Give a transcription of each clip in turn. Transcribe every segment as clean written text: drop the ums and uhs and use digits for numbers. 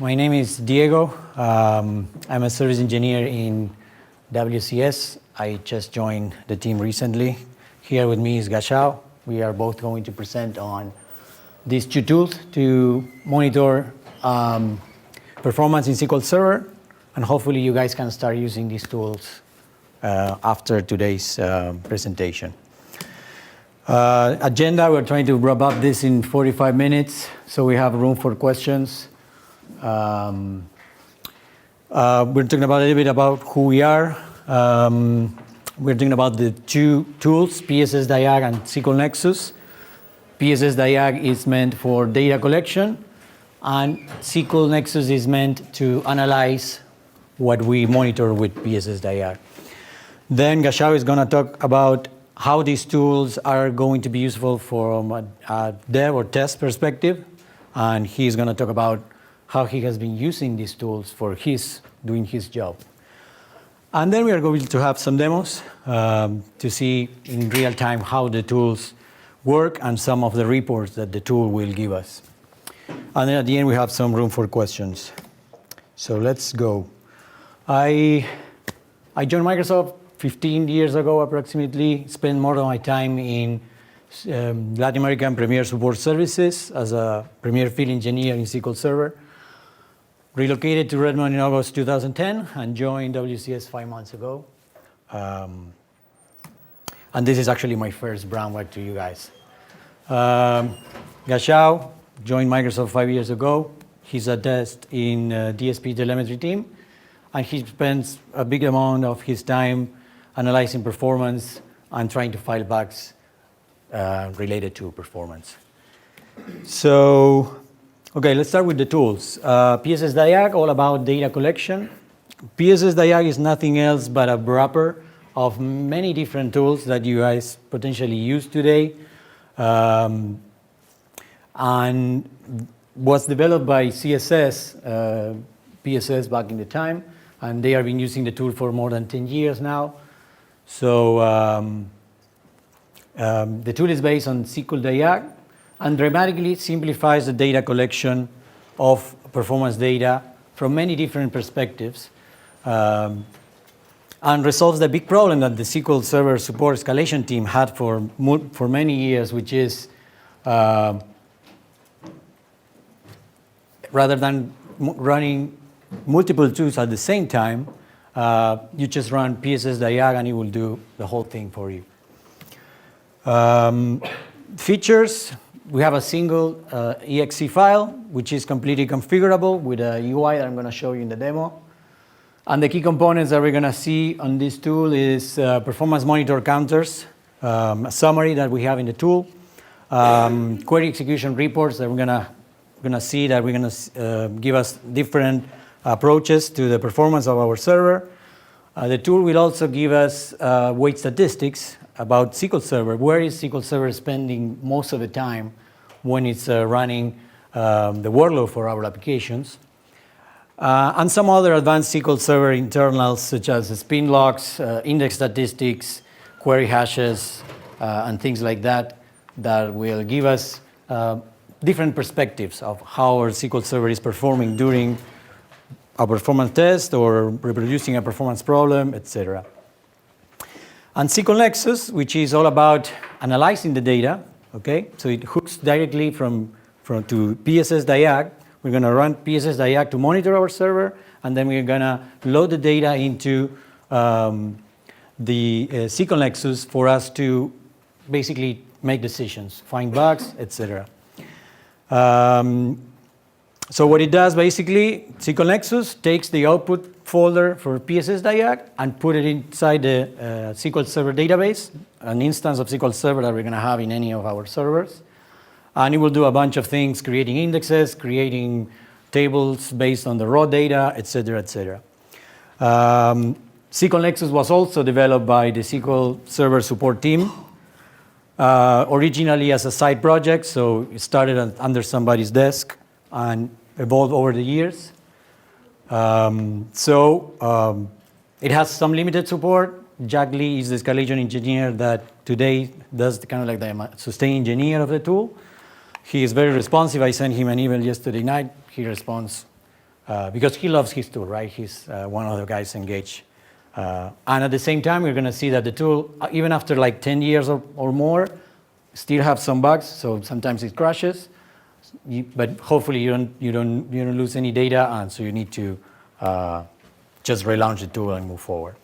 My name is Diego. I'm a service engineer in WCS. I just joined the team recently. Here with me is Gashao. We are both going to present on these two tools to monitor performance in SQL Server, and hopefully you guys can start using these tools after today's presentation. Agenda, we're trying to wrap up this in 45 minutes, so we have room for questions. We're talking about a little bit about who we are. We're talking about the two tools, PSSDiag and SQL Nexus. PSSDiag is meant for data collection, and SQL Nexus is meant to analyze what we monitor with PSSDiag. Then Gashao is going to talk about how these tools are going to be useful from a dev or test perspective, and he's going to talk about how he has been using these tools for doing his job. And then we are going to have some demos to see in real time how the tools work and some of the reports that the tool will give us. And then at the end, we have some room for questions. So let's go. I joined Microsoft 15 years ago, approximately. Spent more of my time in Latin American Premier Support Services as a Premier Field Engineer in SQL Server. Relocated to Redmond in August 2010 and joined WCS 5 months ago. And this is actually my first brown bag to you guys. Gashao joined Microsoft 5 years ago. He's a test in DSP telemetry team, and he spends a big amount of his time analyzing performance and trying to find bugs related to performance. So, okay, let's start with the tools. PSSDiag, all about data collection. PSSDiag is nothing else but a wrapper of many different tools that you guys potentially use today, and was developed by CSS, PSS back in the time, and they have been using the tool for more than 10 years now. So the tool is based on SQL Diag and dramatically simplifies the data collection of performance data from many different perspectives, and resolves the big problem that the SQL Server support escalation team had for many years, which is rather than running multiple tools at the same time, you just run PSSDiag and it will do the whole thing for you. Features, we have a single exe file, which is completely configurable with a UI that I'm going to show you in the demo. And the key components that we're going to see on this tool is performance monitor counters, a summary that we have in the tool, query execution reports that we're going to see that we're going to give us different approaches to the performance of our server. The tool will also give us weight statistics about SQL Server. Where is SQL Server spending most of the time when it's running the workload for our applications? And some other advanced SQL Server internals, such as spin logs, index statistics, query hashes, and things like that, that will give us different perspectives of how our SQL Server is performing during a performance test or reproducing a performance problem, etc. And SQL Nexus, which is all about analyzing the data, okay? So it hooks directly from to PSSDiag. We're going to run PSSDiag to monitor our server, and then we're going to load the data into the SQL Nexus for us to basically make decisions, find bugs, etc. So what it does basically, SQL Nexus takes the output folder for PSSDiag and put it inside the SQL Server database, an instance of SQL Server that we're going to have in any of our servers. And it will do a bunch of things, creating indexes, creating tables based on the raw data, etc., etc. SQL Nexus was also developed by the SQL Server support team, originally as a side project, so it started under somebody's desk and evolved over the years. It has some limited support. Jack Lee is the escalation engineer that today does kind of like the sustain engineer of the tool. He is very responsive. I sent him an email yesterday night. He responds because he loves his tool, right? He's one of the guys engaged. And at the same time, we're going to see that the tool, even after like 10 years or more, still have some bugs. So sometimes it crashes, but hopefully you don't lose any data, and so you need to just relaunch the tool and move forward.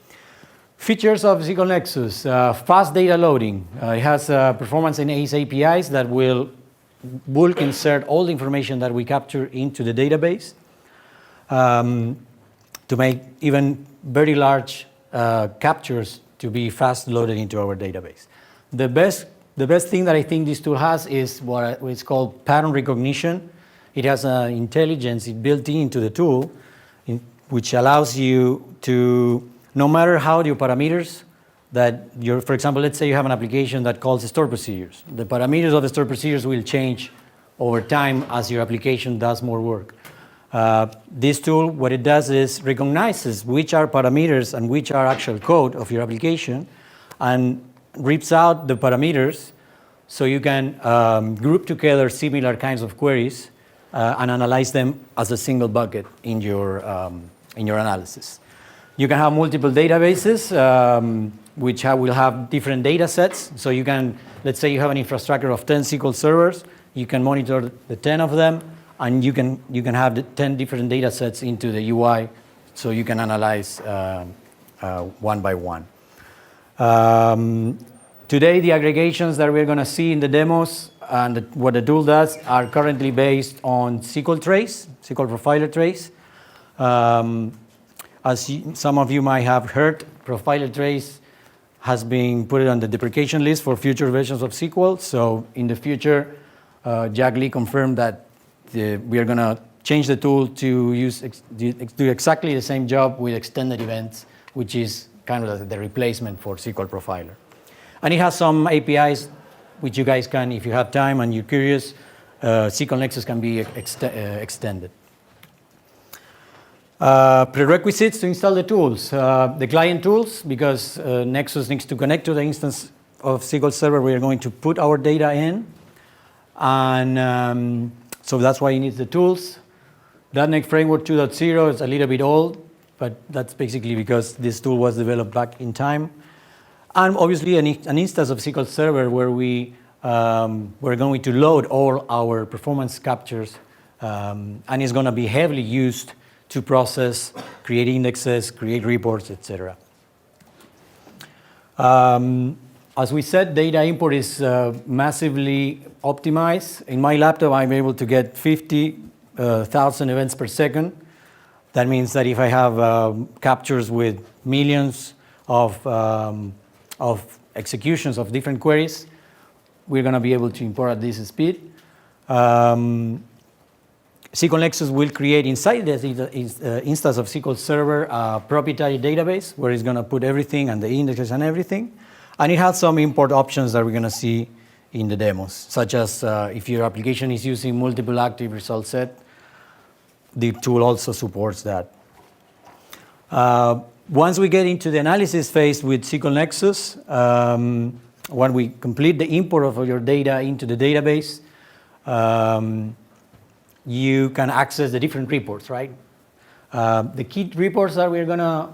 Features of SQL Nexus: fast data loading. It has performance and ACE APIs that will bulk insert all the information that we capture into the database to make even very large captures to be fast loaded into our database. The best thing that I think this tool has is what is called pattern recognition. It has an intelligence built into the tool, which allows you to, no matter how your parameters that for example, let's say you have an application that calls store procedures. The parameters of the store procedures will change over time as your application does more work. This tool, what it does is recognizes which are parameters and which are actual code of your application, and rips out the parameters so you can group together similar kinds of queries and analyze them as a single bucket in your analysis. You can have multiple databases which will have different data sets. So you can, let's say you have an infrastructure of 10 SQL servers, you can monitor the 10 of them, and you can have the 10 different data sets into the UI, so you can analyze one by one. Today, the aggregations that we're going to see in the demos and what the tool does are currently based on SQL Trace, SQL Profiler Trace. As some of you might have heard, Profiler Trace has been put on the deprecation list for future versions of SQL. So in the future, Jack Lee confirmed that we are going to change the tool to do exactly the same job with extended events, which is kind of the replacement for SQL Profiler. And it has some APIs which you guys can, if you have time and you're curious, SQL Nexus can be extended. Prerequisites to install the tools. The client tools, because Nexus needs to connect to the instance of SQL Server we are going to put our data in. And so that's why you need the tools. .NET Framework 2.0 is a little bit old, but that's basically because this tool was developed back in time. And obviously an instance of SQL Server where we're going to load all our performance captures, and it's going to be heavily used to process, create indexes, create reports, etc. As we said, data import is massively optimized. In my laptop, I'm able to get 50,000 events per second. That means that if I have captures with millions of executions of different queries, we're going to be able to import at this speed. SQL Nexus will create inside the instance of SQL Server a proprietary database where it's going to put everything and the indexes and everything. And it has some import options that we're going to see in the demos, such as if your application is using multiple active result set, the tool also supports that. Once we get into the analysis phase with SQL Nexus, when we complete the import of your data into the database, you can access the different reports, right? The key reports that we're going to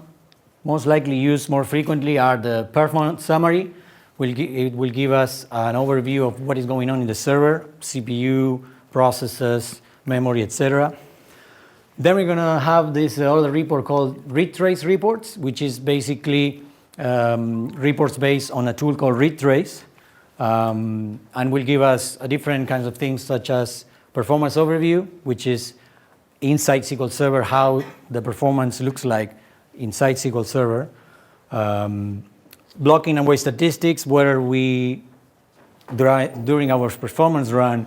most likely use more frequently are the performance summary. It will give us an overview of what is going on in the server, CPU, processes, memory, etc. Then we're going to have this other report called read trace reports, which is basically reports based on a tool called read trace, and will give us different kinds of things such as performance overview, which is inside SQL Server, how the performance looks like inside SQL Server. Blocking and wait statistics, where we, during our performance run,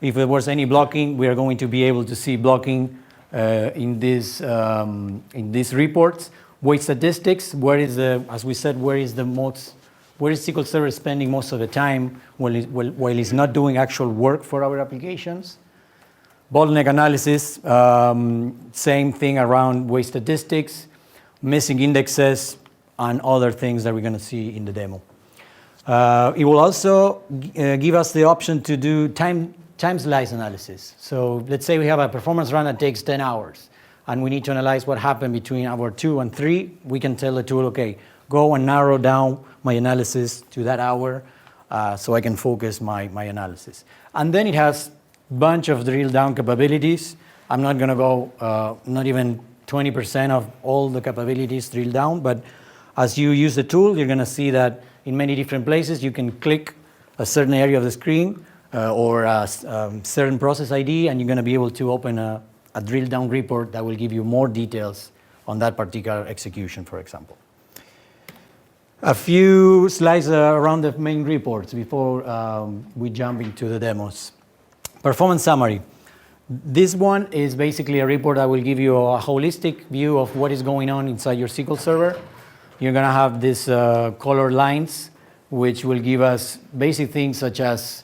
if there was any blocking, we are going to be able to see blocking in these reports. Wait statistics, as we said, where is SQL Server spending most of the time while it's not doing actual work for our applications. Bottleneck analysis, same thing around wait statistics, missing indexes, and other things that we're going to see in the demo. It will also give us the option to do time slice analysis. So let's say we have a performance run that takes 10 hours, and we need to analyze what happened between hour 2 and 3, we can tell the tool, okay, go and narrow down my analysis to that hour so I can focus my analysis. And then it has a bunch of drill down capabilities. I'm not going to go, not even 20% of all the capabilities drill down, but as you use the tool, you're going to see that in many different places you can click a certain area of the screen or a certain process ID, and you're going to be able to open a drill down report that will give you more details on that particular execution, for example. A few slides around the main reports before we jump into the demos. Performance summary. This one is basically a report that will give you a holistic view of what is going on inside your SQL Server. You're going to have these color lines, which will give us basic things such as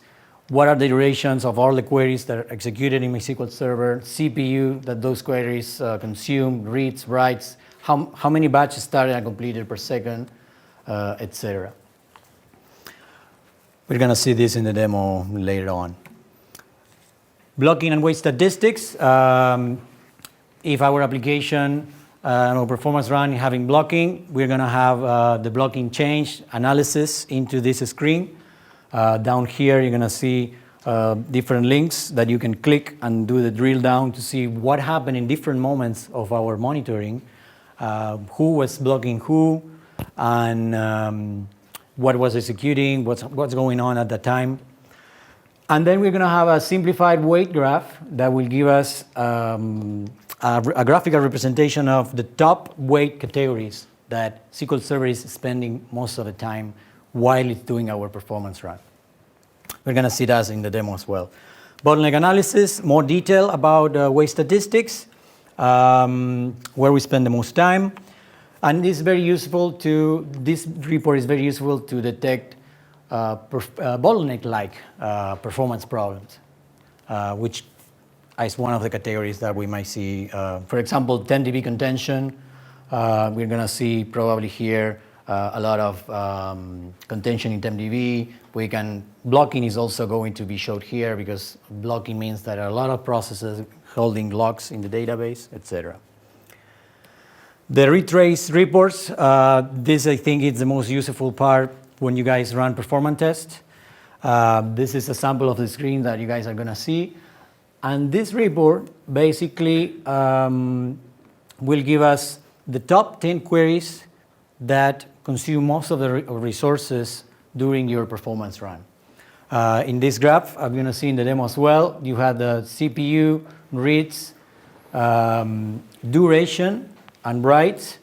what are the durations of all the queries that are executed in my SQL Server, CPU that those queries consume, reads, writes, how many batches started and completed per second, etc. We're going to see this in the demo later on. Blocking and wait statistics. If our application or performance run having blocking, we're going to have the blocking change analysis into this screen. Down here, you're going to see different links that you can click and do the drill down to see what happened in different moments of our monitoring, who was blocking who, and what was executing, what's going on at the time. And then we're going to have a simplified weight graph that will give us a graphical representation of the top weight categories that SQL Server is spending most of the time while it's doing our performance run. We're going to see that in the demo as well. Bottleneck analysis, more detail about weight statistics, where we spend the most time. And this report is very useful to detect bottleneck-like performance problems, which is one of the categories that we might see. For example, 10 dB contention. We're going to see probably here a lot of contention in 10 dB. Blocking is also going to be showed here because blocking means that there are a lot of processes holding locks in the database, etc. The retrace reports. This, I think, is the most useful part when you guys run performance tests. This is a sample of the screen that you guys are going to see. And this report basically will give us the top 10 queries that consume most of the resources during your performance run. In this graph, I'm going to see in the demo as well, you have the CPU, reads, duration, and writes,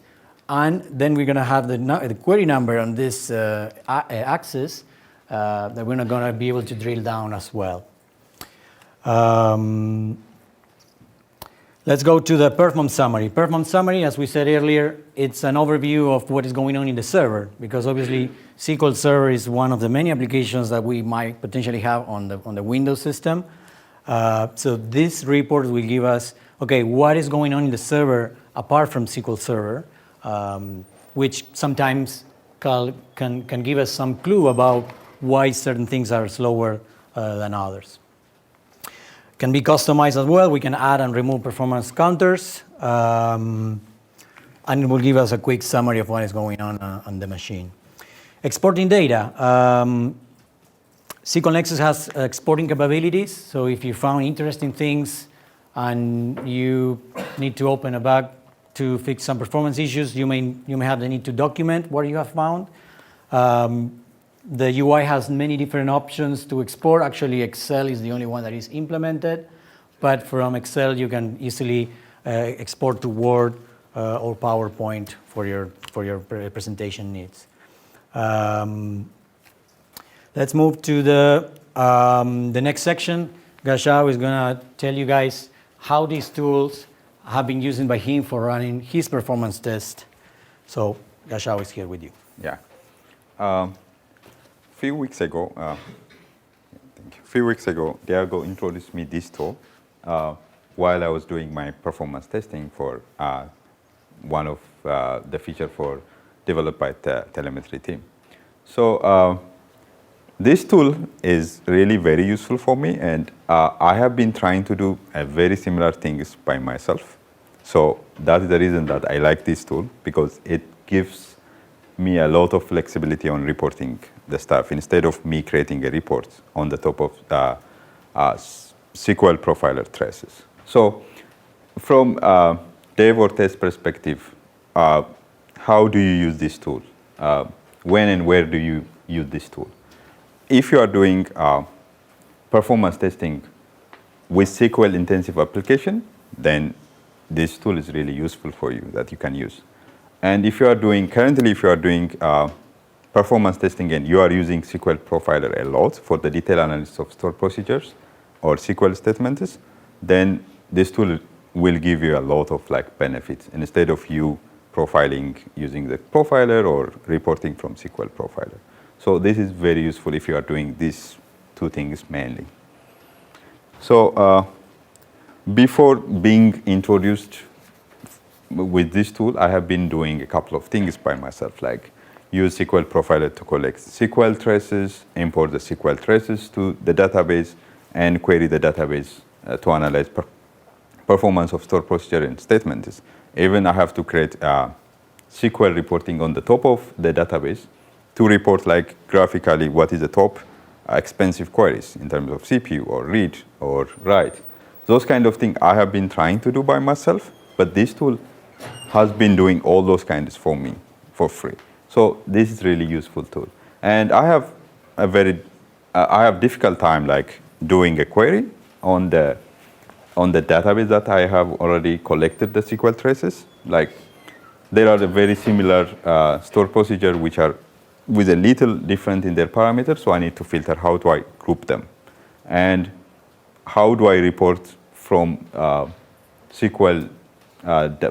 and then we're going to have the query number on this axis that we're not going to be able to drill down as well. Let's go to the performance summary. Performance summary, as we said earlier, it's an overview of what is going on in the server, because obviously SQL Server is one of the many applications that we might potentially have on the Windows system. So this report will give us, okay, what is going on in the server apart from SQL Server, which sometimes can give us some clue about why certain things are slower than others. Can be customized as well. We can add and remove performance counters, and it will give us a quick summary of what is going on the machine. Exporting data. SQL Nexus has exporting capabilities, so if you found interesting things and you need to open a bug to fix some performance issues, you may have the need to document what you have found. The UI has many different options to export. Actually, Excel is the only one that is implemented, but from Excel you can easily export to Word or PowerPoint for your presentation needs. Let's move to the next section. Gashao is going to tell you guys how these tools have been used by him for running his performance test. So Gashao is here with you. Yeah. Few weeks ago, Diego introduced me this tool while I was doing my performance testing for one of the feature for developed by the telemetry team. So this tool is really very useful for me, and I have been trying to do very similar things by myself. So that is the reason that I like this tool, because it gives me a lot of flexibility on reporting the stuff instead of me creating a report on the top of SQL profiler traces. So from dev or test perspective, how do you use this tool? When and where do you use this tool? If you are doing performance testing with SQL intensive application, then this tool is really useful for you that you can use. And if you are doing, currently if you are doing performance testing and you are using SQL Profiler a lot for the detailed analysis of stored procedures or SQL statements, then this tool will give you a lot of benefits instead of you profiling using the profiler or reporting from SQL Profiler. So this is very useful if you are doing these two things mainly. So before being introduced with this tool, I have been doing a couple of things by myself, like use SQL Profiler to collect SQL traces, import the SQL traces to the database, and query the database to analyze performance of stored procedure and statements. Even I have to create SQL reporting on the top of the database to report graphically what is the top expensive queries in terms of CPU or read or write. Those kind of things I have been trying to do by myself, but this tool has been doing all those kinds for me for free. So this is really useful tool. And I have I have difficult time doing a query on the database that I have already collected the SQL traces. There are very similar stored procedure which are with a little different in their parameters, so I need to filter how do I group them. And how do I report from SQL,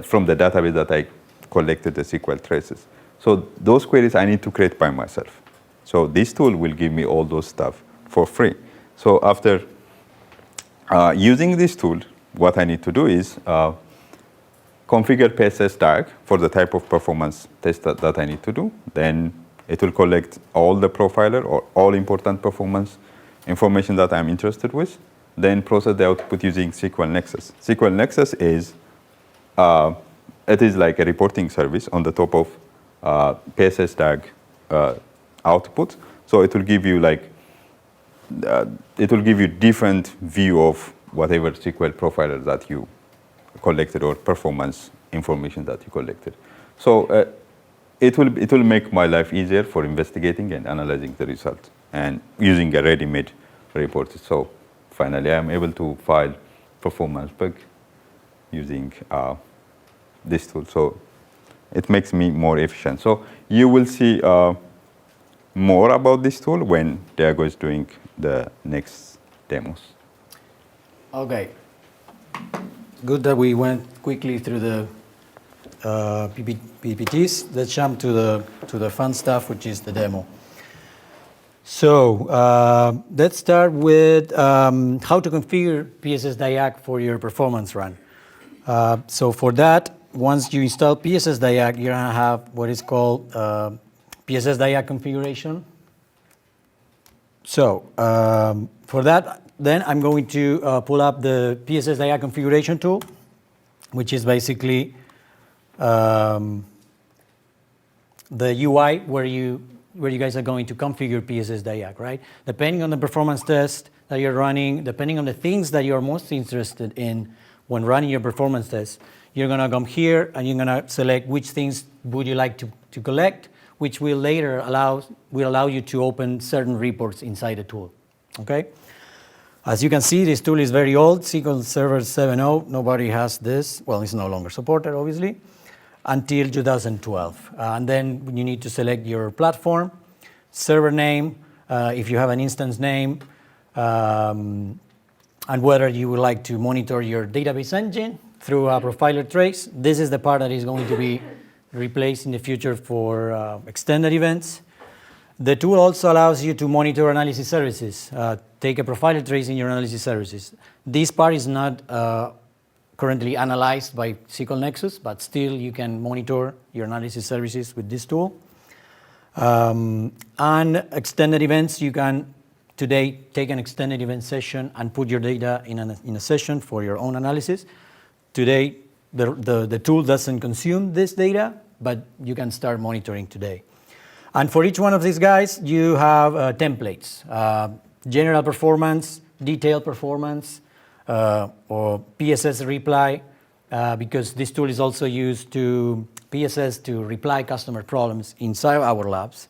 from the database that I collected the SQL traces. So those queries I need to create by myself. So this tool will give me all those stuff for free. So after using this tool, what I need to do is configure PSSDiag for the type of performance test that I need to do. Then it will collect all the profiler or all important performance information that I'm interested with. Then process the output using SQL Nexus. SQL Nexus is it is like a reporting service on the top of PSSDiag output. So it will give you different view of whatever SQL profiler that you collected or performance information that you collected. So it will make my life easier for investigating and analyzing the result and using a ready-made report. So finally, I am able to file performance bug using this tool. So it makes me more efficient. So you will see more about this tool when Diago is doing the next demos. Okay. Good that we went quickly through the PPTs. Let's jump to the fun stuff, which is the demo. So let's start with how to configure PSSDiag for your performance run. So for that, once you install PSSDiag, you're going to have what is called PSSDiag configuration. So for that, then I'm going to pull up the PSSDiag configuration tool, which is basically the UI where you guys are going to configure PSSDiag, right? Depending on the performance test that you're running, depending on the things that you're most interested in when running your performance test, you're going to come here and you're going to select which things would you like to collect, which will later allow you to open certain reports inside the tool, okay? As you can see, this tool is very old, SQL Server 7.0. Nobody has this. Well, it's no longer supported, obviously, until 2012. And then you need to select your platform, server name, if you have an instance name, and whether you would like to monitor your database engine through a profiler trace. This is the part that is going to be replaced in the future for extended events. The tool also allows you to monitor analysis services. Take a profiler trace in your analysis services. This part is not currently analyzed by SQL Nexus, but still you can monitor your analysis services with this tool. And extended events, you can today take an extended event session and put your data in a session for your own analysis. Today, The tool doesn't consume this data, but you can start monitoring today. And for each one of these guys, you have templates, general performance, detailed performance, or PSS reply, because this tool is also used to PSS to reply customer problems inside our labs.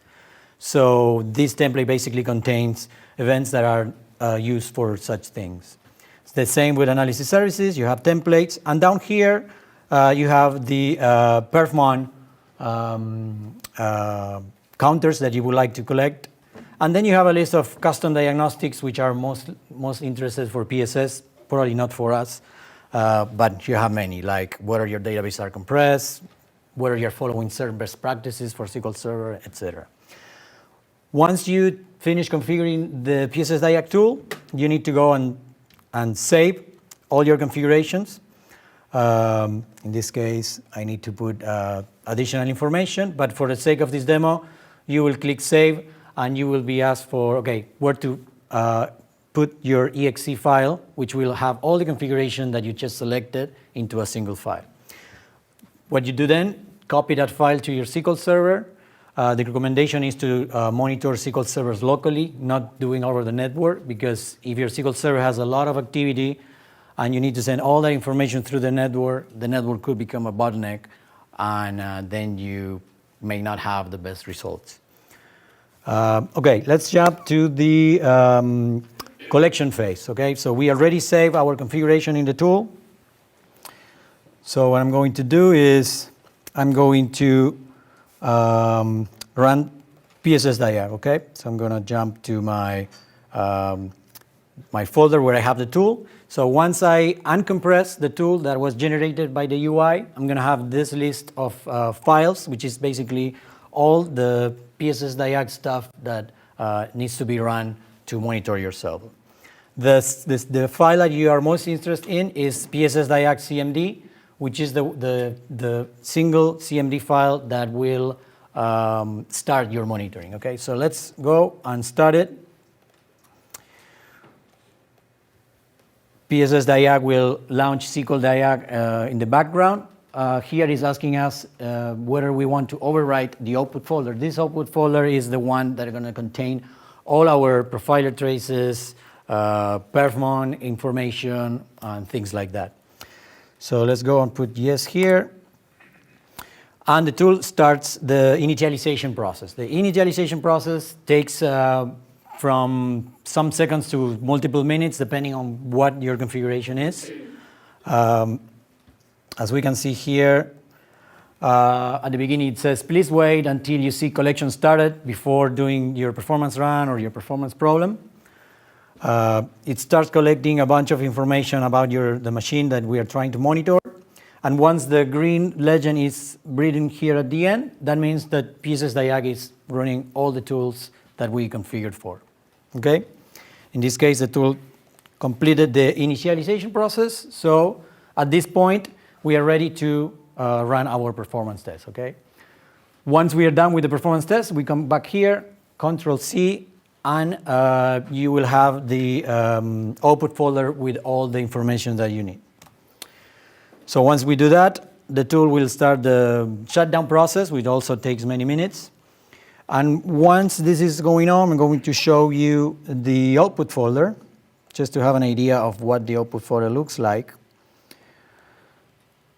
So this template basically contains events that are used for such things. It's the same with analysis services. You have templates, and down here you have the perfmon counters that you would like to collect. And then you have a list of custom diagnostics, which are most interested for PSS, probably not for us, but you have many, like whether your database are compressed, whether you're following certain best practices for SQL Server, etc. Once you finish configuring the PSSDiag tool, you need to go and save all your configurations. In this case, I need to put additional information, but for the sake of this demo, you will click Save, and you will be asked for, where to put your exe file, which will have all the configuration that you just selected into a single file. What you do then, copy that file to your SQL Server. The recommendation is to monitor SQL servers locally, not doing over the network, because if your SQL Server has a lot of activity and you need to send all that information through the network could become a bottleneck, and then you may not have the best results. Let's jump to the collection phase. So we already saved our configuration in the tool. So what I'm going to do is I'm going to run PSSDiag. So I'm going to jump to my my folder where I have the tool. So once I uncompress the tool that was generated by the UI, I'm going to have this list of files, which is basically all the PSSDiag stuff that needs to be run to monitor yourself. The file that you are most interested in is PSSDiag CMD, which is the single CMD file that will start your monitoring. So let's go and start it. PSSDiag will launch SQL Diag in the background. Here is asking us whether we want to overwrite the output folder. This output folder is the one that is going to contain all our profiler traces, perfmon information, and things like that. So let's go and put yes here. And the tool starts the initialization process. The initialization process takes from some seconds to multiple minutes, depending on what your configuration is. As we can see here, at the beginning it says, please wait until you see collection started before doing your performance run or your performance problem. It starts collecting a bunch of information about the machine that we are trying to monitor. And once the green legend is reading here at the end, that means that PSSDiag is running all the tools that we configured for. In this case, the tool completed the initialization process. So at this point, we are ready to run our performance test. Once we are done with the performance test, we come back here, Control-C, and you will have the output folder with all the information that you need. So once we do that, the tool will start the shutdown process, which also takes many minutes. And once this is going on, I'm going to show you the output folder, just to have an idea of what the output folder looks like.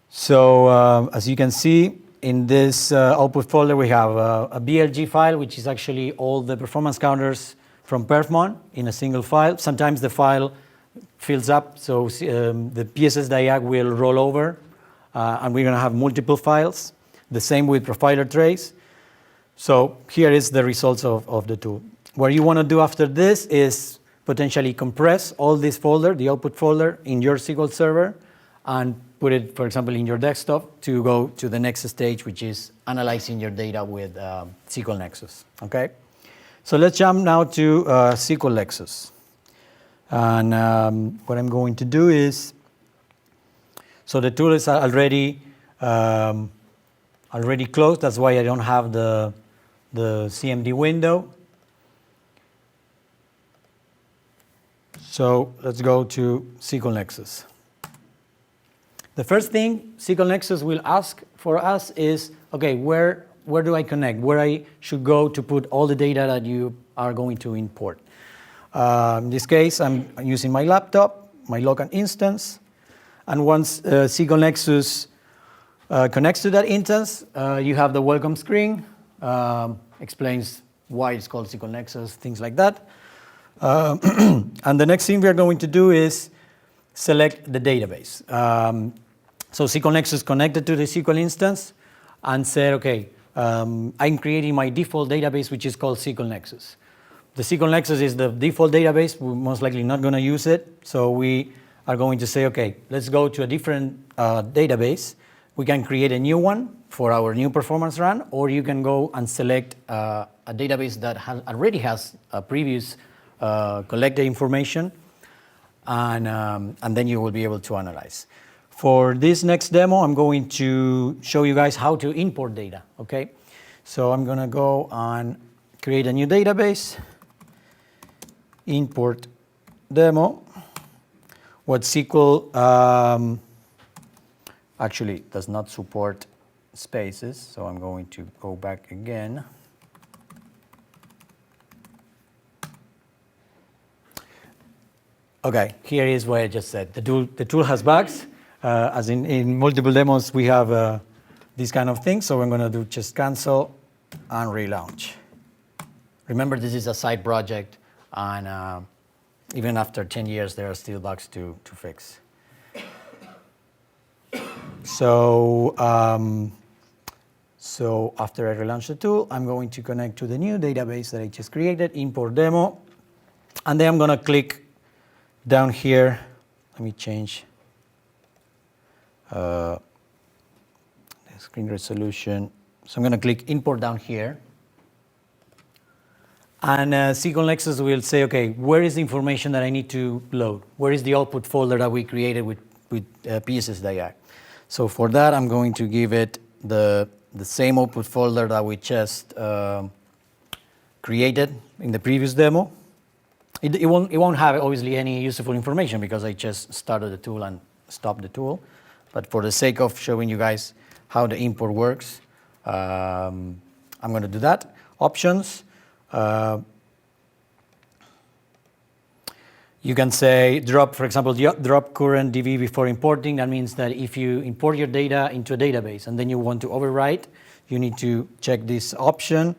So as you can see, in this output folder, we have a BLG file, which is actually all the performance counters from perfmon in a single file. Sometimes the file fills up, so the PSSDiag will roll over, and we're going to have multiple files. The same with profiler trace. So here is the results of the tool. What you want to do after this is potentially compress all this folder, the output folder, in your SQL Server, and put it, for example, in your desktop to go to the next stage, which is analyzing your data with SQL Nexus. So let's jump now to SQL Nexus. And what I'm going to do is, so the tool is already closed. That's why I don't have the CMD window. So let's go to SQL Nexus. The first thing SQL Nexus will ask for us is, okay, where do I connect? Where I should go to put all the data that you are going to import. In this case, I'm using my laptop, my local instance, and once SQL Nexus connects to that instance, you have the welcome screen, explains why it's called SQL Nexus, things like that. And the next thing we are going to do is select the database. So SQL Nexus connected to the SQL instance and said, okay, I'm creating my default database, which is called SQL Nexus. The SQL Nexus is the default database. We're most likely not going to use it. So we are going to say, okay, let's go to a different database. We can create a new one for our new performance run, or you can go and select a database that already has a previous collected information, and then you will be able to analyze. For this next demo, I'm going to show you guys how to import data, okay? So I'm gonna go and create a new database, import demo. What SQL actually does not support spaces, so I'm going to go back again. Okay, here is what I just said. The tool has bugs. As in multiple demos, we have these kind of things. So I'm going to do just cancel and relaunch. Remember, this is a side project, and even after 10 years, there are still bugs to fix. So after I relaunch the tool, I'm going to connect to the new database that I just created, import demo, and then I'm going to click down here. Let me change the screen resolution. So I'm going to click import down here. And SQL Nexus will say, okay, where is the information that I need to load? Where is the output folder that we created with PSSDiag? So for that, I'm going to give it the same output folder that we just created in the previous demo. It won't have, obviously, any useful information because I just started the tool and stopped the tool. But for the sake of showing you guys how the import works, I'm going to do that. Options. You can say drop, for example, drop current DB before importing. That means that if you import your data into a database and then you want to overwrite, you need to check this option.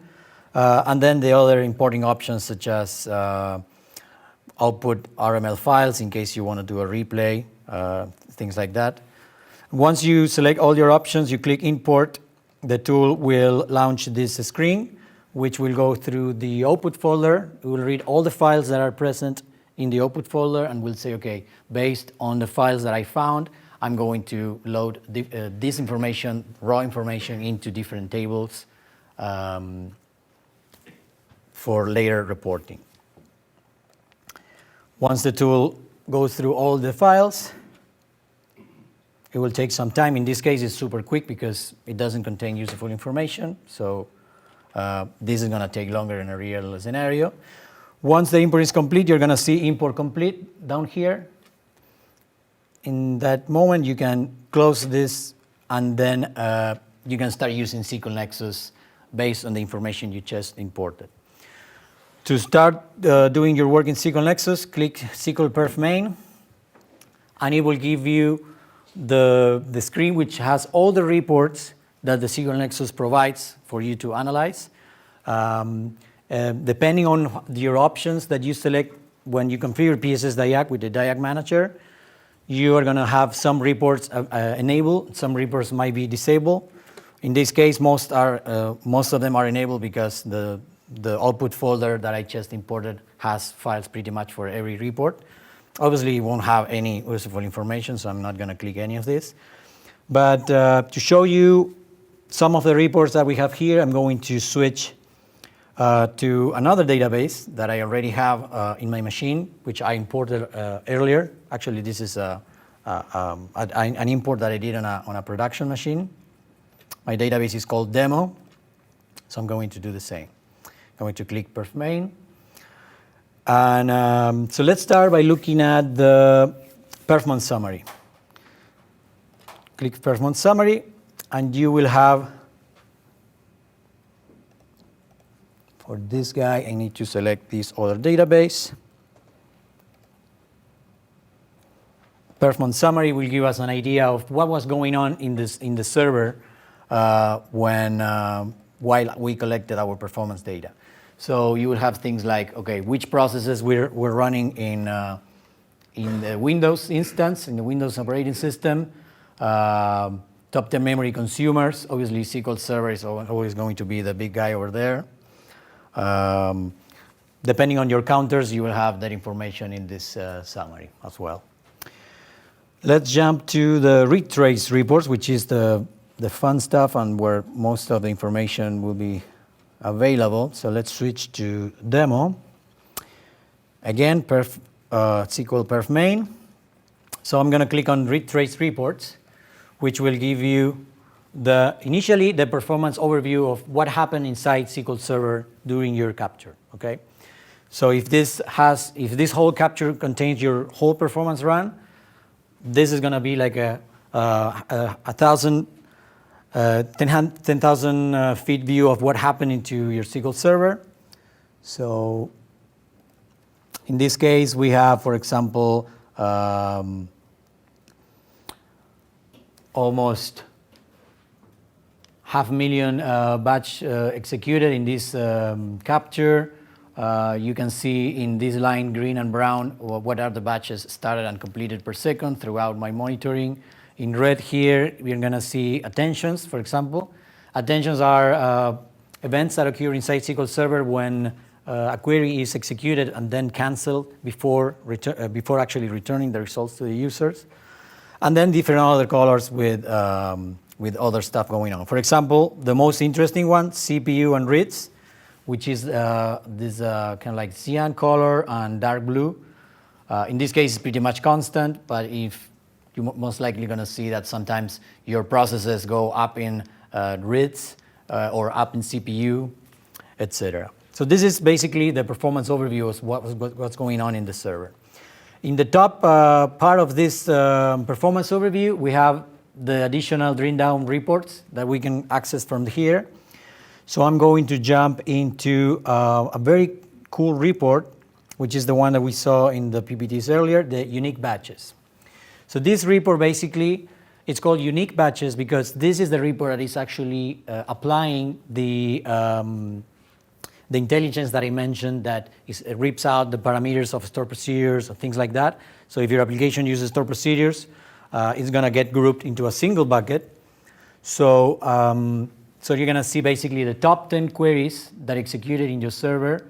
And then the other importing options such as output RML files in case you want to do a replay, things like that. Once you select all your options, you click import, the tool will launch this screen, which will go through the output folder. It will read all the files that are present in the output folder and will say, okay, based on the files that I found, I'm going to load this information, raw information, into different tables for later reporting. Once the tool goes through all the files, it will take some time. In this case, it's super quick because it doesn't contain useful information. So this is going to take longer in a real scenario. Once the import is complete, you're going to see import complete down here. In that moment, you can close this, and then you can start using SQL Nexus based on the information you just imported. To start doing your work in SQL Nexus, click SQL Perf Main, and it will give you the screen which has all the reports that the SQL Nexus provides for you to analyze. Depending on your options that you select when you configure PSSDiag with the Diag Manager, you are going to have some reports enabled, some reports might be disabled. In this case, most of them are enabled because the output folder that I just imported has files pretty much for every report. Obviously, it won't have any useful information, so I'm not going to click any of this. But to show you some of the reports that we have here, I'm going to switch to another database that I already have in my machine, which I imported earlier. Actually, this is an import that I did on a production machine. My database is called demo, so I'm going to do the same. I'm going to click Perf Main. And so let's start by looking at the performance summary. click performance summary, and you will have, for this guy, I need to select this other database. Performance summary will give us an idea of what was going on in the server while we collected our performance data. So you will have things like, okay, which processes we're running in the Windows instance, in the Windows operating system, top 10 memory consumers. Obviously, SQL Server is always going to be the big guy over there. Depending on your counters, you will have that information in this summary as well. Let's jump to the retrace reports, which is the fun stuff and where most of the information will be available. So let's switch to demo. Again, SQL perf main. So I'm going to click on retrace reports, which will give you initially the performance overview of what happened inside SQL Server during your capture. Okay. So if this whole capture contains your whole performance run, this is going to be like a 10,000 feet view of what happened into your SQL Server. So in this case, we have, for example, almost 500,000 batch executed in this capture. You can see in this line, green and brown, what are the batches started and completed per second throughout my monitoring. In red here, we're going to see attentions, for example. Attentions are events that occur inside SQL Server when a query is executed and then canceled before actually returning the results to the users. And then different other colors with other stuff going on. For example, the most interesting one, CPU and reads, which is this kind of like cyan color and dark blue. In this case, it's pretty much constant, but if you're most likely going to see that sometimes your processes go up in reads or up in CPU, etc. So this is basically the performance overview of what's going on in the server. In the top part of this performance overview, we have the additional drill down reports that we can access from here. So I'm going to jump into a very cool report, which is the one that we saw in the PPTs earlier, the unique batches. So this report basically, it's called unique batches because this is the report that is actually applying the intelligence that I mentioned that rips out the parameters of stored procedures and things like that. So if your application uses stored procedures, it's going to get grouped into a single bucket. So you're going to see basically the top 10 queries that executed in your server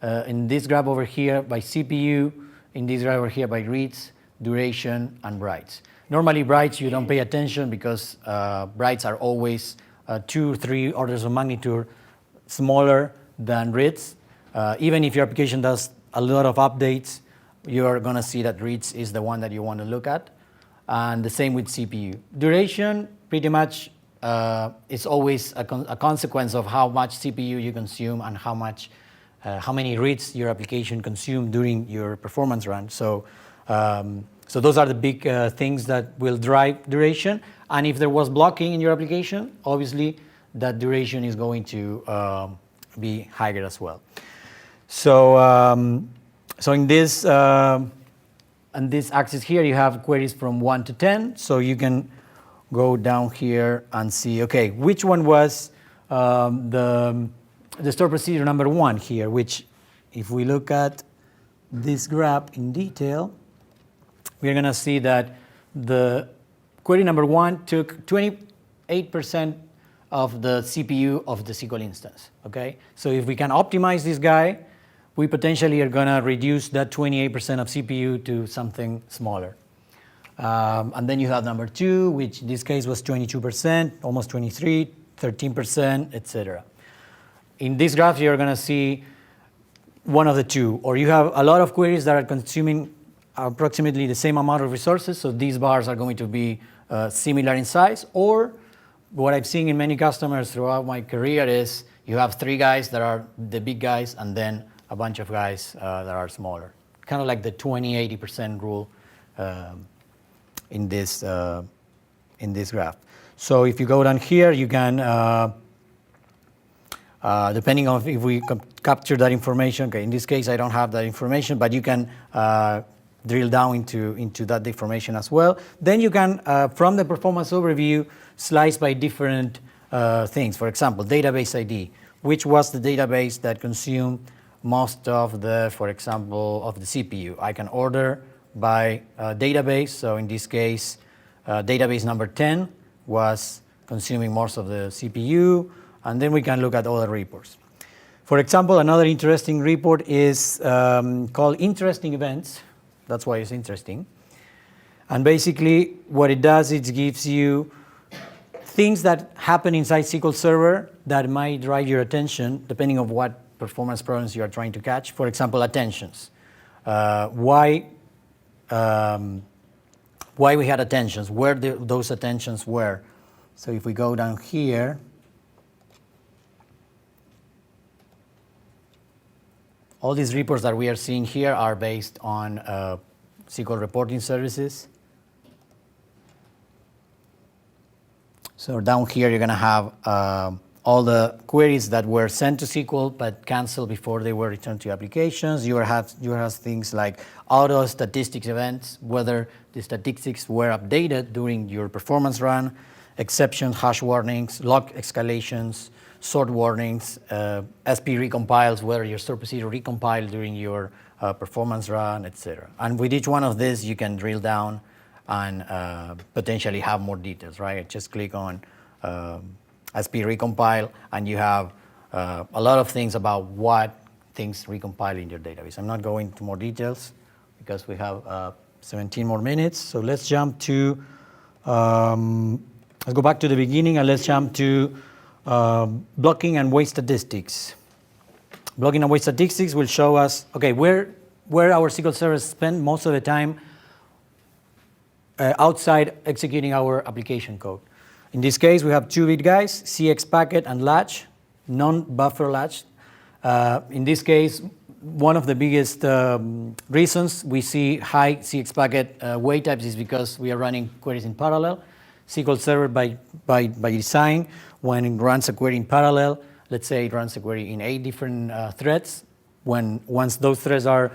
in this graph over here by CPU, in this graph over here by reads, duration, and writes. Normally, writes you don't pay attention because writes are always 2 or 3 orders of magnitude smaller than reads. Even if your application does a lot of updates, you're going to see that reads is the one that you want to look at. And the same with CPU. Duration, pretty much, it's always a consequence of how much CPU you consume and how many reads your application consumed during your performance run. So those are the big things that will drive duration. And if there was blocking in your application, obviously that duration is going to be higher as well. So in this on this axis here, you have queries from 1 to 10. So you can go down here and see, okay, which one was the stored procedure number 1 here, which if we look at this graph in detail, we're going to see that the query number 1 took 28% of the CPU of the SQL instance, okay? So if we can optimize this guy, we potentially are going to reduce that 28% of CPU to something smaller. And then you have number 2, which in this case was 22%, almost 23, 13%, etc. In this graph, you're going to see one of the two, or you have a lot of queries that are consuming approximately the same amount of resources, so these bars are going to be similar in size, or what I've seen in many customers throughout my career is you have 3 guys that are the big guys and then a bunch of guys that are smaller. Kind of like the 20-80% rule in this in this graph. So if you go down here, you can, depending on if we capture that information, okay, in this case I don't have that information, but you can drill down into that information as well. Then you can, from the performance overview, slice by different things. For example, database ID, which was the database that consumed most of the, for example, of the CPU. I can order by database, so in this case, database number 10 was consuming most of the CPU, and then we can look at other reports. For example, another interesting report is called interesting events. That's why it's interesting. And basically, what it does, it gives you things that happen inside SQL Server that might drive your attention, depending on what performance problems you are trying to catch. For example, attentions. Why we had attentions, where those attentions were. So if we go down here, all these reports that we are seeing here are based on SQL reporting services. So down here, you're going to have all the queries that were sent to SQL but canceled before they were returned to applications. You have things like auto statistics events, whether the statistics were updated during your performance run, exceptions, hash warnings, log escalations, sort warnings, SP recompiles, whether your store procedure recompiled during your performance run, etc. And with each one of these, you can drill down and potentially have more details, right? Just click on SP recompile, and you have a lot of things about what things recompile in your database. I'm not going into more details because we have 17 more minutes. So let's jump to, let's go back to the beginning and let's jump to blocking and wait statistics. Blocking and wait statistics will show us, okay, where our SQL servers spend most of the time outside executing our application code. In this case, we have two bit guys, CX packet and latch, non-buffer latch. In this case, one of the biggest reasons we see high CX packet wait times is because we are running queries in parallel. SQL Server by design, when it runs a query in parallel, let's say it runs a query in 8 different threads. Once those threads are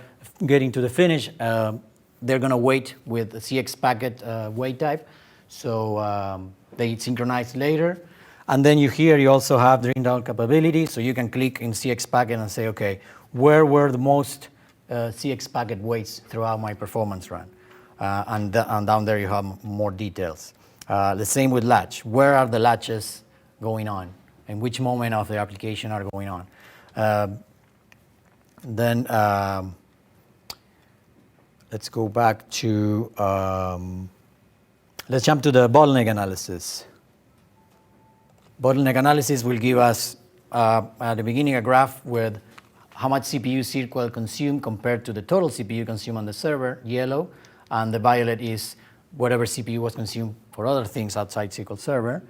getting to the finish, they're going to wait with the CX packet wait type. So they synchronize later. And then you also have the drill down capability. So you can click in CX packet and say, okay, where were the most CX packet waits throughout my performance run? And down there you have more details. The same with latch. Where are the latches going on? And which moment of the application are going on? Then let's go back to, let's jump to the bottleneck analysis. Bottleneck analysis will give us, at the beginning, a graph with how much CPU SQL consumed compared to the total CPU consumed on the server, yellow, and the violet is whatever CPU was consumed for other things outside SQL Server.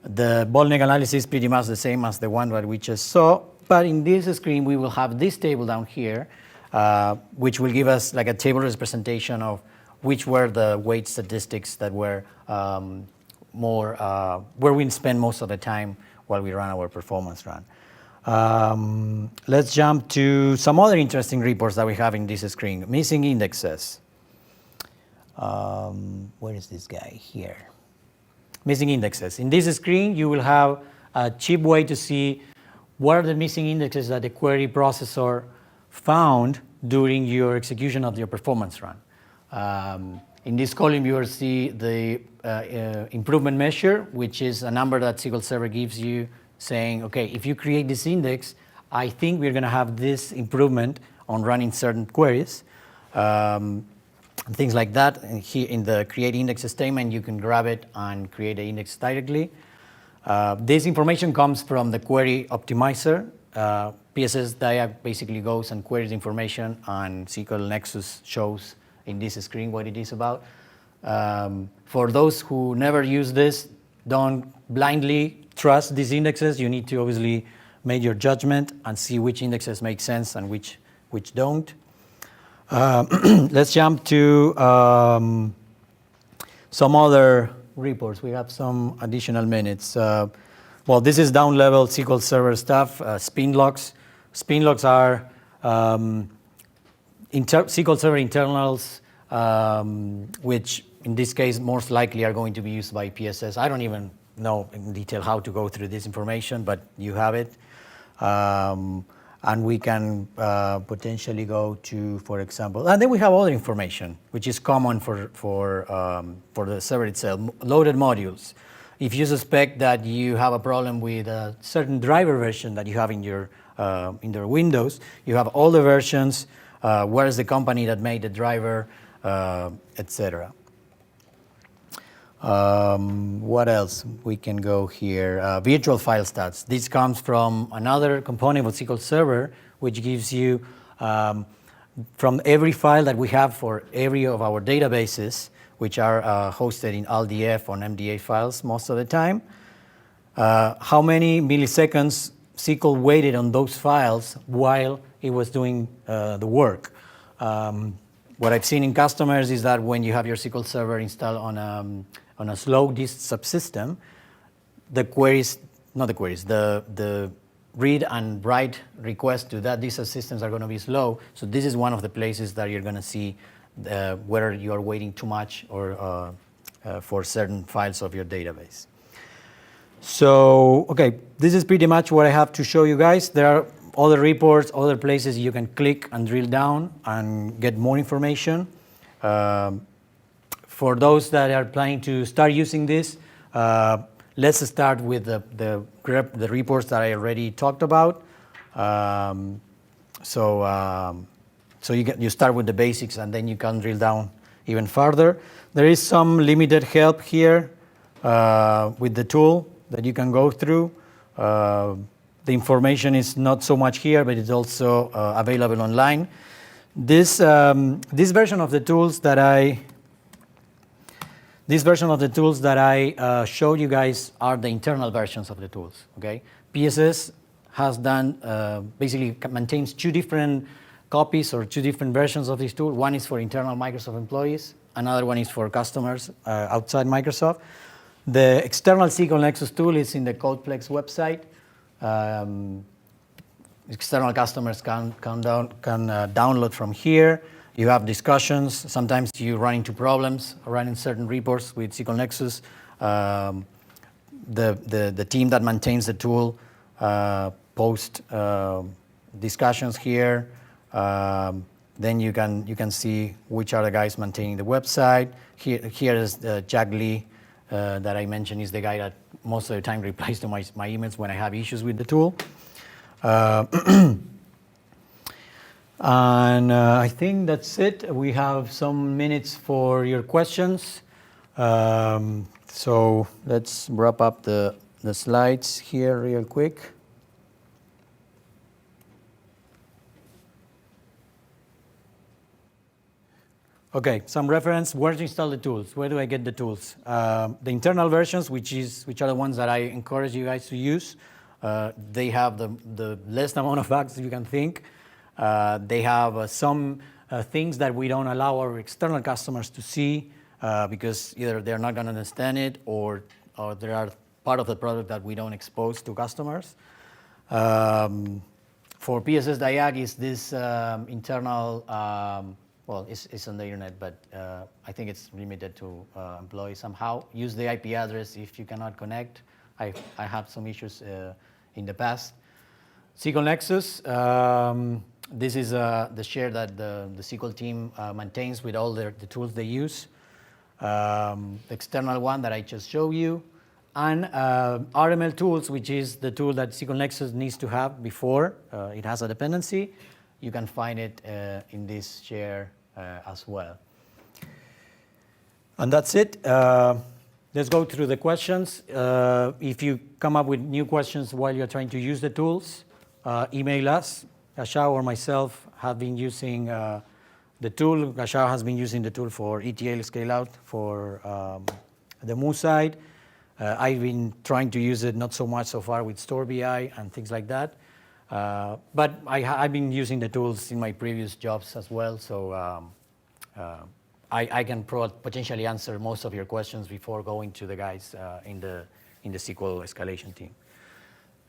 The bottleneck analysis is pretty much the same as the one that we just saw, but in this screen we will have this table down here, which will give us like a table representation of which were the wait statistics that were where we spend most of the time while we run our performance run. Let's jump to some other interesting reports that we have in this screen. Missing indexes. Where is this guy? Here. Missing indexes. In this screen, you will have a cheap way to see what are the missing indexes that the query processor found during your execution of your performance run. In this column, you will see the improvement measure, which is a number that SQL Server gives you saying, okay, if you create this index, I think we're going to have this improvement on running certain queries. Things like that. And here in the create index statement, you can grab it and create an index directly. This information comes from the query optimizer. PSSDiag basically goes and queries information, and SQL Nexus shows in this screen what it is about. For those who never use this, don't blindly trust these indexes. You need to obviously make your judgment and see which indexes make sense and which don't. Let's jump to some other reports. We have some additional minutes. Well, this is down-level SQL Server stuff, spin logs. Spin logs are SQL Server internals, which in this case most likely are going to be used by PSS. I don't even know in detail how to go through this information, but you have it. And we can potentially go to, for example, and then we have other information, which is common for the server itself, loaded modules. If you suspect that you have a problem with a certain driver version that you have in your Windows, you have all the versions, where is the company that made the driver, etc. What else? We can go here. Virtual file stats. This comes from another component of SQL Server, which gives you from every file that we have for every of our databases, which are hosted in LDF or MDA files most of the time, how many milliseconds SQL waited on those files while it was doing the work. What I've seen in customers is that when you have your SQL Server installed on a slow disk subsystem, the read and write requests to that disk subsystems are going to be slow. So this is one of the places that you're going to see whether you are waiting too much or for certain files of your database. So, okay, this is pretty much what I have to show you guys. There are other reports, other places you can click and drill down and get more information. For those that are planning to start using this, let's start with the reports that I already talked about. So you start with the basics and then you can drill down even further. There is some limited help here with the tool that you can go through. The information is not so much here, but it's also available online. This version of the tools that I showed you guys are the internal versions of the tools. Okay, PSS has done basically maintains two different copies or two different versions of this tool. One is for internal Microsoft employees. Another one is for customers outside Microsoft. The external SQL Nexus tool is in the Codeplex website. External customers can download from here. You have discussions. Sometimes you run into problems running certain reports with SQL Nexus. The team that maintains the tool post discussions here. Then you can see which are the guys maintaining the website. Here is Jack Lee that I mentioned is the guy that most of the time replies to my emails when I have issues with the tool. And I think that's it. We have some minutes for your questions. So let's wrap up the slides here real quick. Okay, some reference, where to install the tools, where do I get the tools? The internal versions, which are the ones that I encourage you guys to use, they have the least amount of bugs you can think. They have some things that we don't allow our external customers to see because either they're not going to understand it or they are part of the product that we don't expose to customers. For PSSDiag is this internal, well, it's on the internet, but I think it's limited to employees somehow. Use the IP address if you cannot connect. I had some issues in the past. SQL Nexus, this is the share that the SQL team maintains with all the tools they use. The external one that I just showed you. And RML tools, which is the tool that SQL Nexus needs to have before it has a dependency. You can find it in this share as well. And that's it. Let's go through the questions. If you come up with new questions while you're trying to use the tools, email us. Gashao or myself have been using the tool. Gashao has been using the tool for ETL scale out for the Moo side. I've been trying to use it not so much so far with Store BI and things like that. But I've been using the tools in my previous jobs as well, so I can potentially answer most of your questions before going to the guys in the SQL escalation team.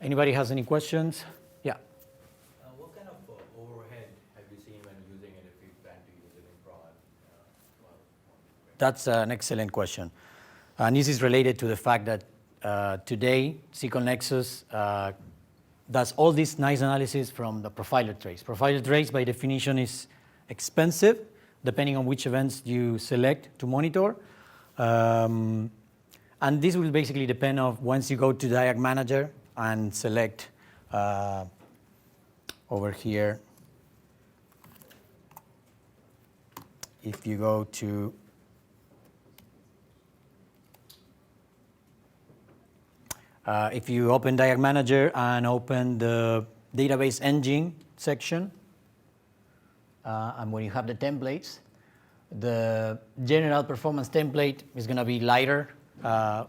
Anybody has any questions? Yeah. What kind of overhead have you seen when using it if you plan to use it in prod? That's an excellent question. And this is related to the fact that today, SQL Nexus does all this nice analysis from the profiler trace. Profiler trace, by definition, is expensive, depending on which events you select to monitor. And this will basically depend on once you go to Diag Manager and select over here. If you go to if you open Diag Manager and open the database engine section, and when you have the templates, the general performance template is going to be lighter.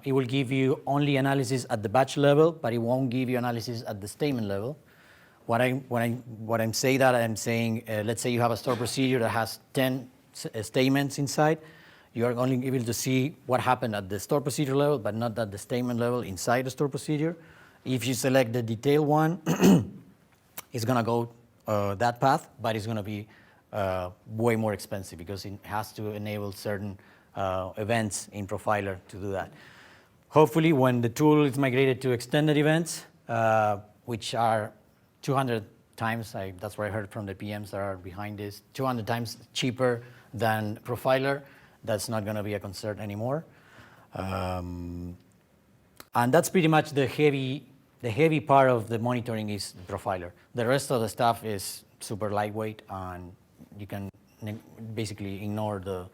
It will give you only analysis at the batch level, but it won't give you analysis at the statement level. When I'm saying that, I'm saying, let's say you have a store procedure that has 10 statements inside. You are only able to see what happened at the store procedure level, but not at the statement level inside the store procedure. If you select the detailed one, it's going to go that path, but it's going to be way more expensive because it has to enable certain events in Profiler to do that. Hopefully, when the tool is migrated to extended events, which are 200 times, that's what I heard from the PMs that are behind this, 200 times cheaper than Profiler, that's not going to be a concern anymore. And that's pretty much the heavy part of the monitoring is the Profiler. The rest of the stuff is super lightweight, and you can basically ignore the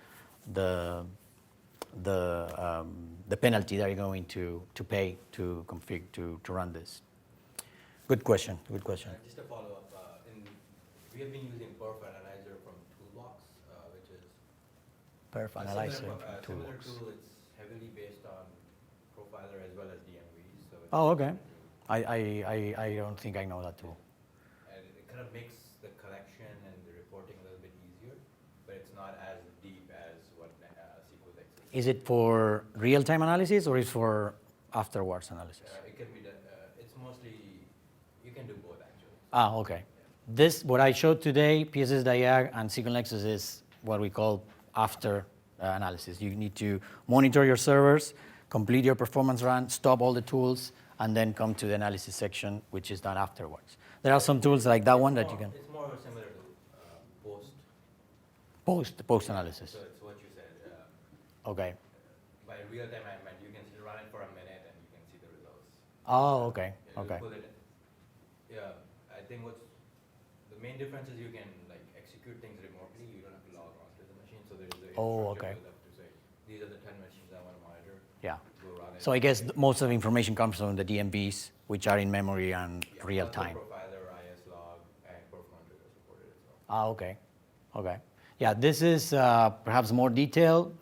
penalty that you're going to pay to config to run this. Good question. Good question. Just a follow up. We have been using Perf Analyzer from Toolbox, which is Perf Analyzer similar Toolbox. tool. It's heavily based on Profiler as well as DMVs. So it's Okay. I don't think I know that tool. And it kind of makes the collection and the reporting a little bit easier, but it's not as deep as what SQL Nexus is. Is it for real-time analysis or is for afterwards analysis? It can be done. It's mostly you can do both actually. Okay. This, what I showed today, PSSDiag and SQL Nexus is what we call after analysis. You need to monitor your servers, complete your performance run, stop all the tools, and then come to the analysis section, which is done afterwards. There are some tools like that one that you can... It's more similar to post. Post analysis. So it's what you said. Okay. By real time, I meant you can run it for a minute and you can see the results. Okay. You Okay. pull it in. Yeah, I think what's the main difference is you can execute things remotely. You don't have to log on to the machine. So there's the Okay. built up to say these are the 10 machines I want to monitor. Yeah. Go run it. So I guess most of the information comes from the DMBs, which are in memory and real Also time. Profiler, IS log, and perf monitor are supported as well. Okay. Okay. Yeah, this is perhaps more detailed.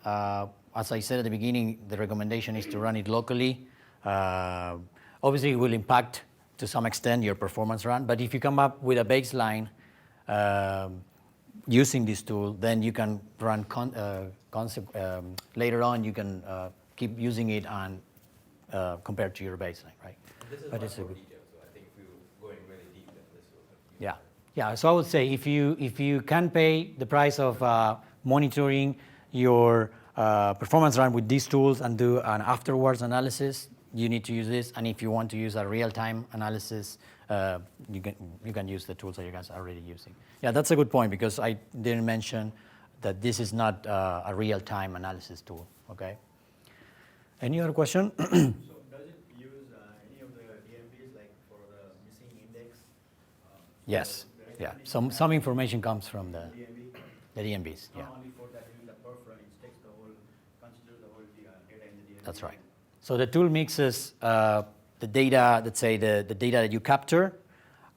As I said at the beginning, the recommendation is to run it locally. Obviously, it will impact to some extent your performance run, but if you come up with a baseline using this tool, then you can run later on, you can keep using it and compared to your baseline, right? And this is But much it's a more good- detailed, so I think if you go in really deep, then this will help you. Yeah, yeah. So I would say if you can pay the price of monitoring your performance run with these tools and do an afterwards analysis, you need to use this. And if you want to use a real-time analysis, you can use the tools that you guys are already using. Yeah, that's a good point because I didn't mention that this is not a real-time analysis tool. Okay. Any other question? So does it use any of the DMVs like for the missing index? Yes. Yeah. Some information comes from the DMV? DMBs. Yeah. Not only for that, during the perf run, it takes the whole, considers the whole data in the DMV. That's right. So the tool mixes the data, let's say the data that you capture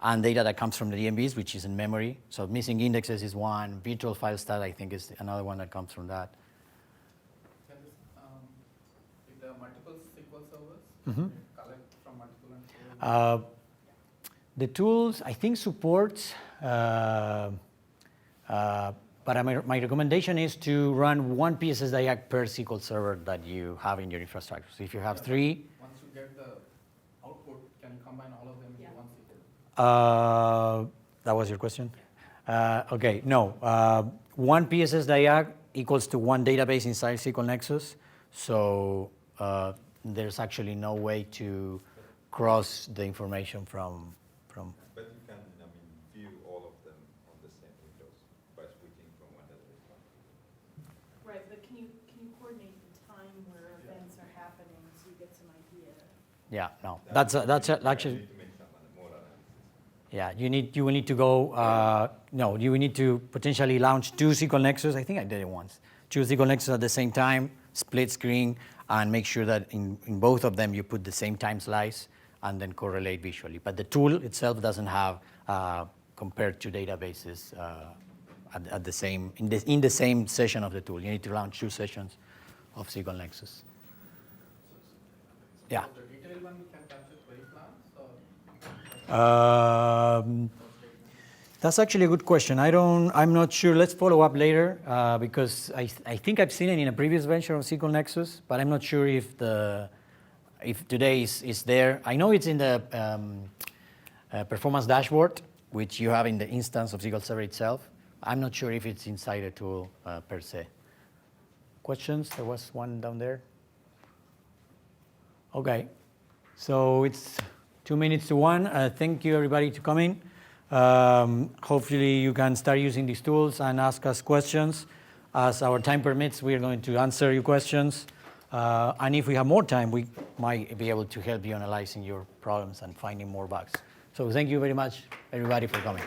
and data that comes from the DMBs, which is in memory. So missing indexes is one. Virtual file stat, I think, is another one that comes from that. If there are multiple SQL servers, collect from multiple and The tools, I think, supports But my recommendation is to run one PSSDiag per SQL Server that you have in your infrastructure. So if you have 3, Once you get the output, can you combine all of them into one SQL? that was your question? Okay, no. One PSSDiag equals to one database inside SQL Nexus. So there's actually no way to cross the information from. But you can, view all of them on the same windows by switching from one database to one. Right, but can you coordinate the time where events are happening so you get some idea? Yeah, no. That's actually. You need to make some more analysis. Yeah, you will need to go. No, you will need to potentially launch 2 SQL Nexus. I think I did it once. 2 SQL Nexus at the same time, split screen, and make sure that in both of them you put the same time slice and then correlate visually. But the tool itself doesn't have compared to databases at the same in the same session of the tool. You need to launch 2 sessions of SQL Nexus. Yeah. The detailed one can capture query plans or? That's actually a good question. I'm not sure. Let's follow up later because I think I've seen it in a previous version of SQL Nexus, but I'm not sure if today is there. I know it's in the performance dashboard, which you have in the instance of SQL Server itself. I'm not sure if it's inside the tool per se. Questions? There was one down there. Okay, so it's 2 minutes to 1. Thank you everybody to coming. Hopefully you can start using these tools and ask us questions. As our time permits, we are going to answer your questions. And if we have more time, we might be able to help you analyzing your problems and finding more bugs. So thank you very much, everybody, for coming.